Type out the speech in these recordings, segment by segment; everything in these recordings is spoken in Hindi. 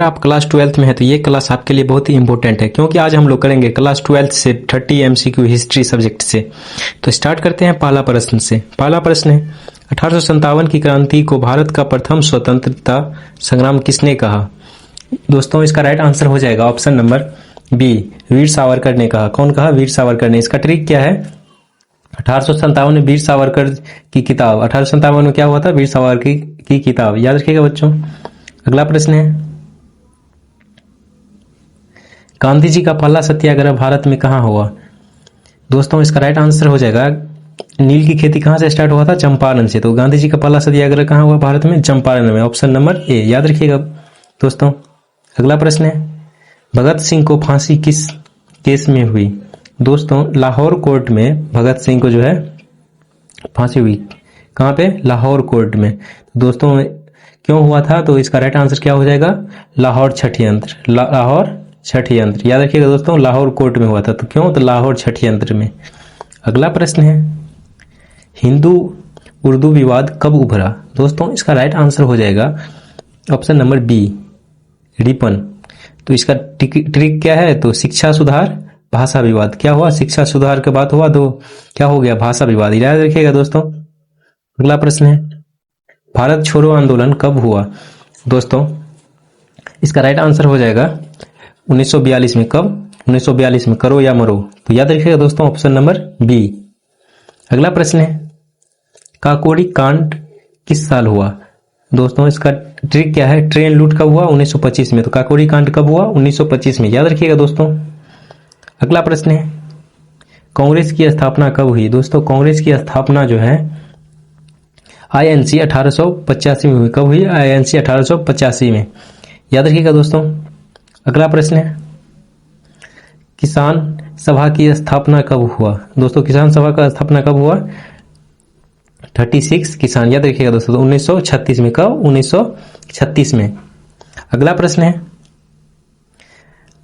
आप क्लास 12th में है तो ये क्लास आपके लिए बहुत ही इंपॉर्टेंट है, क्योंकि आज हम लोग करेंगे क्लास 12th से 30 एमसीक्यू हिस्ट्री सब्जेक्ट से। तो स्टार्ट करते हैं पहला प्रश्न से। पहला प्रश्न है, 1857 की क्रांति को भारत का प्रथम स्वतंत्रता संग्राम किसने कहा? दोस्तों इसका राइट आंसर हो जाएगा option number B, Veer Savarkar ने कहा। कौन कहा? वीर सावरकर ने। इसका ट्रिक क्या है? 1857 में वीर सावरकर की किताब, 1857 में क्या हुआ था? वीर सावरकर की किताब, याद रखिएगा बच्चों। अगला प्रश्न है, गांधी जी का पहला सत्याग्रह भारत में कहाँ हुआ? दोस्तों इसका राइट आंसर हो जाएगा, नील की खेती कहाँ से स्टार्ट हुआ था? चंपारण से। तो गांधी जी का पहला सत्याग्रह कहाँ हुआ भारत में? चंपारण में। ऑप्शन नंबर ए, याद रखिएगा दोस्तों। अगला प्रश्न है, भगत सिंह को फांसी किस केस में हुई? दोस्तों लाहौर कोर्ट में भगत सिंह को जो है फांसी हुई। कहाँ पे? लाहौर कोर्ट में। दोस्तों क्यों हुआ था? तो इसका राइट आंसर क्या हो जाएगा? लाहौर षड्यंत्र। लाहौर षड्यंत्र, याद रखिएगा दोस्तों, लाहौर कोर्ट में हुआ था। तो क्यों? तो लाहौर षड्यंत्र में। अगला प्रश्न है, हिंदू उर्दू विवाद कब उभरा? दोस्तों इसका राइट आंसर हो जाएगा ऑप्शन नंबर बी, रिपन। तो इसका ट्रिक क्या है? तो शिक्षा सुधार भाषा विवाद। क्या हुआ? शिक्षा सुधार के बाद हुआ तो क्या हो गया? भाषा विवाद, याद रखिएगा दोस्तों। अगला प्रश्न है, भारत छोड़ो आंदोलन कब हुआ? दोस्तों इसका राइट आंसर हो जाएगा 1942 में। कब? 1942 में। करो या मरो। तो याद रखिएगा दोस्तों ऑप्शन नंबर बी। अगला प्रश्न है, काकोरी कांड किस साल हुआ? दोस्तों इसका ट्रिक क्या है? ट्रेन लूट कब हुआ? 1925 में। तो काकोरी कांड कब हुआ? 1925 में, याद रखिएगा दोस्तों। अगला प्रश्न है, कांग्रेस की स्थापना कब हुई? दोस्तों कांग्रेस की स्थापना जो है आईएनसी 1885 में हुई। कब हुई? आईएनसी 1885 में, याद रखिएगा दोस्तों। अगला प्रश्न है, किसान सभा की स्थापना कब हुआ? दोस्तों किसान सभा का स्थापना कब हुआ? 36 किसान, याद रखिएगा दोस्तों। तो 1936 में। कब? 1936 में। अगला प्रश्न है,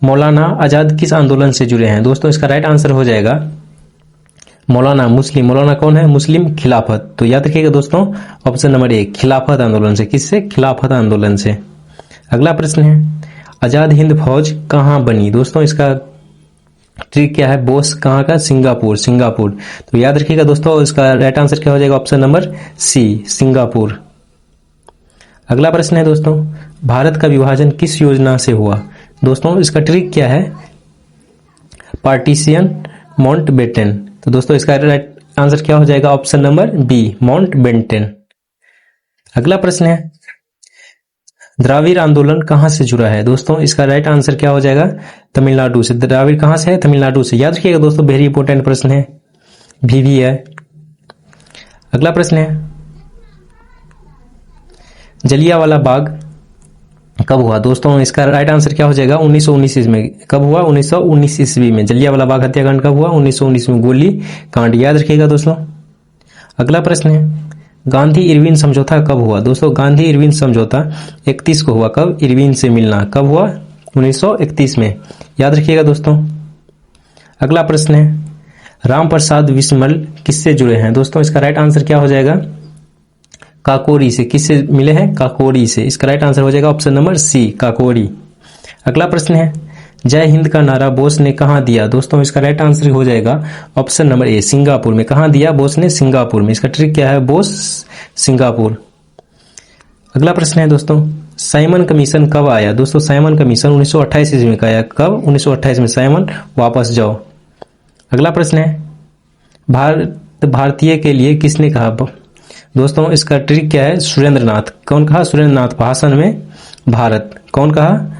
मौलाना आजाद किस आंदोलन से जुड़े हैं? दोस्तों इसका राइट आंसर हो जाएगा मौलाना मुस्लिम। मौलाना कौन है? मुस्लिम खिलाफत। तो याद रखिएगा दोस्तों ऑप्शन नंबर ए, खिलाफत आंदोलन से। किससे? खिलाफत आंदोलन से। अगला प्रश्न है, आजाद हिंद फौज कहाँ बनी? दोस्तों इसका ट्रिक क्या है? बोस कहाँ का? सिंगापुर। सिंगापुर। तो याद रखिएगा दोस्तों इसका राइट आंसर क्या हो जाएगा? Option number C, Singapore. अगला प्रश्न है दोस्तों, भारत का विभाजन किस योजना से हुआ? दोस्तों इसका ट्रिक क्या है? Partition Mountbatten. तो दोस्तों इसका राइट आंसर क्या हो जाएगा? Option number B, Mountbatten. अगला प्रश्न है, द्राविड़ आंदोलन कहां से जुड़ा है? दोस्तों इसका राइट आंसर क्या हो जाएगा? तमिलनाडु से। द्राविड़ कहां से है? तमिलनाडु से, याद रखिएगा दोस्तों, वेरी इंपॉर्टेंट प्रश्न है, भी है। अगला प्रश्न है, जलियांवाला बाग कब हुआ? दोस्तों इसका राइट आंसर क्या हो जाएगा? 1919 ईस्वी में। कब हुआ? 1919 ईस्वी में। जलियांवाला बाग हत्याकांड कब हुआ? 1919 में। गोली कांड, याद रखिएगा दोस्तों। अगला प्रश्न है, गांधी इरविन समझौता कब हुआ? दोस्तों गांधी इरविन समझौता 31 को हुआ। कब? इरविन से मिलना कब हुआ? 1931 में, याद रखिएगा दोस्तों। अगला प्रश्न है, राम प्रसाद बिस्मिल किससे जुड़े हैं? दोस्तों इसका राइट आंसर क्या हो जाएगा? काकोरी से। किससे मिले हैं? काकोरी से। इसका राइट आंसर हो जाएगा ऑप्शन नंबर सी, काकोरी। अगला प्रश्न है, जय हिंद का नारा बोस ने कहां दिया? दोस्तों इसका राइट आंसर हो जाएगा ऑप्शन नंबर ए, सिंगापुर में। कहां दिया बोस ने? सिंगापुर में। इसका ट्रिक क्या है? बोस सिंगापुर। अगला प्रश्न है दोस्तों, साइमन कमीशन कब आया? दोस्तों साइमन कमीशन 1928 ईस्वी में आया। कब? 1928 में। साइमन वापस जाओ। अगला प्रश्न है, भारतीय के लिए किसने कहा? दोस्तों इसका ट्रिक क्या है? सुरेंद्रनाथ। कौन कहा? सुरेंद्रनाथ। भाषण में भारत। कौन कहा?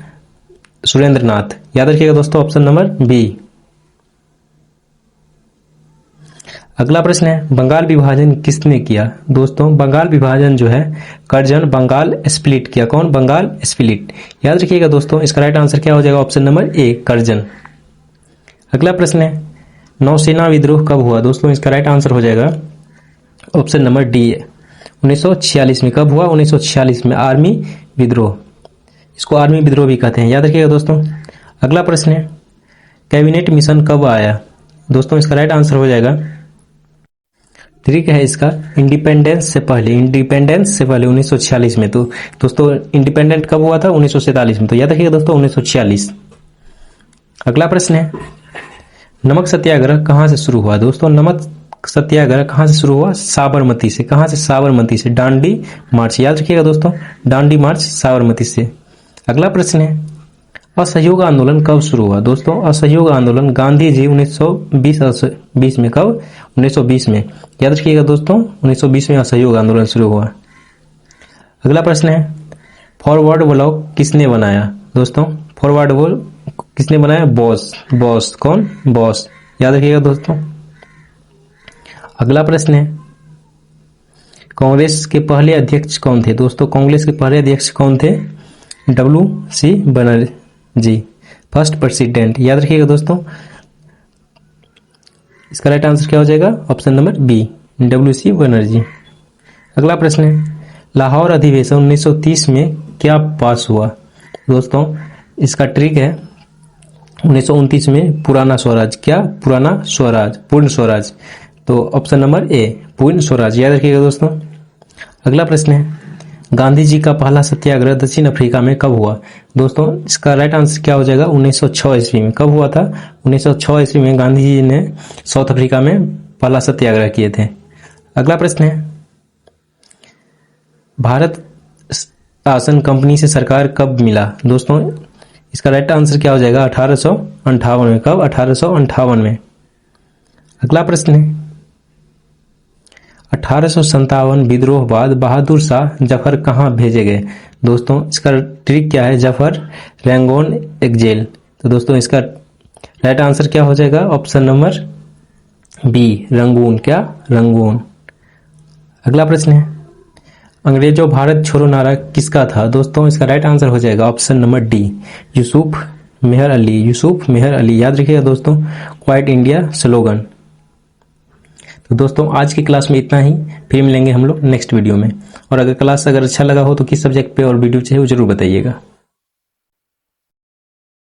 सुरेंद्रनाथ, याद रखिएगा दोस्तों ऑप्शन नंबर बी। अगला प्रश्न है, बंगाल विभाजन किसने किया? दोस्तों बंगाल विभाजन जो है कर्जन बंगाल स्प्लिट किया। कौन? बंगाल स्प्लिट, याद रखिएगा दोस्तों। इसका राइट आंसर क्या हो जाएगा? Option number A, Curzon. अगला प्रश्न है, नौसेना विद्रोह कब हुआ? दोस्तों इसका राइट आंसर हो जाएगा ऑप्शन नंबर डी, 1946 में। कब हुआ? 1946 में। आर्मी विद्रोह, इसको आर्मी विद्रोह भी कहते हैं, याद रखिएगा दोस्तों। अगला प्रश्न है, कैबिनेट मिशन कब आया? दोस्तों इसका राइट आंसर हो जाएगा ट्रिक है इसका, इंडिपेंडेंस से पहले 1946 में। तो दोस्तों इंडिपेंडेंट कब हुआ था? 1947 में। तो याद रखिएगा दोस्तों 1946। अगला प्रश्न है, नमक सत्याग्रह कहाँ से शुरू हुआ? दोस्तों नमक सत्याग्रह कहाँ से शुरू हुआ? साबरमती से। कहाँ से? साबरमती से। दांडी मार्च, याद रखिएगा दोस्तों, दांडी मार्च साबरमती से। अगला प्रश्न है, असहयोग आंदोलन कब शुरू हुआ? दोस्तों असहयोग आंदोलन गांधी जी 1920 में। कब? 1920 में। याद रखिएगा दोस्तों 1920 में असहयोग आंदोलन शुरू हुआ। अगला प्रश्न है, फॉरवर्ड ब्लॉक किसने बनाया? दोस्तों फॉरवर्ड ब्लॉक किसने बनाया? बॉस। कौन? बॉस। याद रखिएगा दोस्तों। अगला प्रश्न है, कांग्रेस के पहले अध्यक्ष कौन थे? दोस्तों कांग्रेस के पहले अध्यक्ष कौन थे? WC Banerjee, first president. याद रखिएगा दोस्तों, इसका राइट आंसर क्या हो जाएगा? Option number B, WC Banerjee. अगला प्रश्न है, लाहौर अधिवेशन 1930 में क्या पास हुआ? दोस्तों इसका ट्रिक है, 1929 में पुराना स्वराज। क्या? पुराना स्वराज, पूर्ण स्वराज। तो ऑप्शन नंबर ए, पूर्ण स्वराज। याद रखिएगा दोस्तों। अगला प्रश्न है, गांधी जी का पहला सत्याग्रह दक्षिण अफ्रीका में कब हुआ? दोस्तों इसका राइट आंसर क्या हो जाएगा? 1906 ईस्वी में। कब हुआ था? 1906 ईस्वी में गांधी जी ने साउथ अफ्रीका में पहला सत्याग्रह किए थे। अगला प्रश्न है, भारत शासन कंपनी से सरकार कब मिला? दोस्तों इसका राइट आंसर क्या हो जाएगा? 1858 में। कब? 1858 में। अगला प्रश्न है, 1857 विद्रोह बाद बहादुर शाह जफर कहाँ भेजे गए? दोस्तों इसका ट्रिक क्या है? Zafar Rangoon exile. तो दोस्तों इसका राइट आंसर क्या हो जाएगा? Option number B, Rangoon. क्या? रंगून। अगला प्रश्न है, अंग्रेजों भारत छोड़ो नारा किसका था? दोस्तों इसका राइट आंसर हो जाएगा ऑप्शन नंबर डी, यूसुफ मेहर अली। यूसुफ मेहर अली। याद रखिएगा दोस्तों, क्वाइट इंडिया स्लोगन। तो दोस्तों आज की क्लास में इतना ही, फिर मिलेंगे हम लोग नेक्स्ट वीडियो में। और अगर क्लास अच्छा लगा हो तो किस सब्जेक्ट पे और वीडियो चाहिए वो जरूर बताइएगा।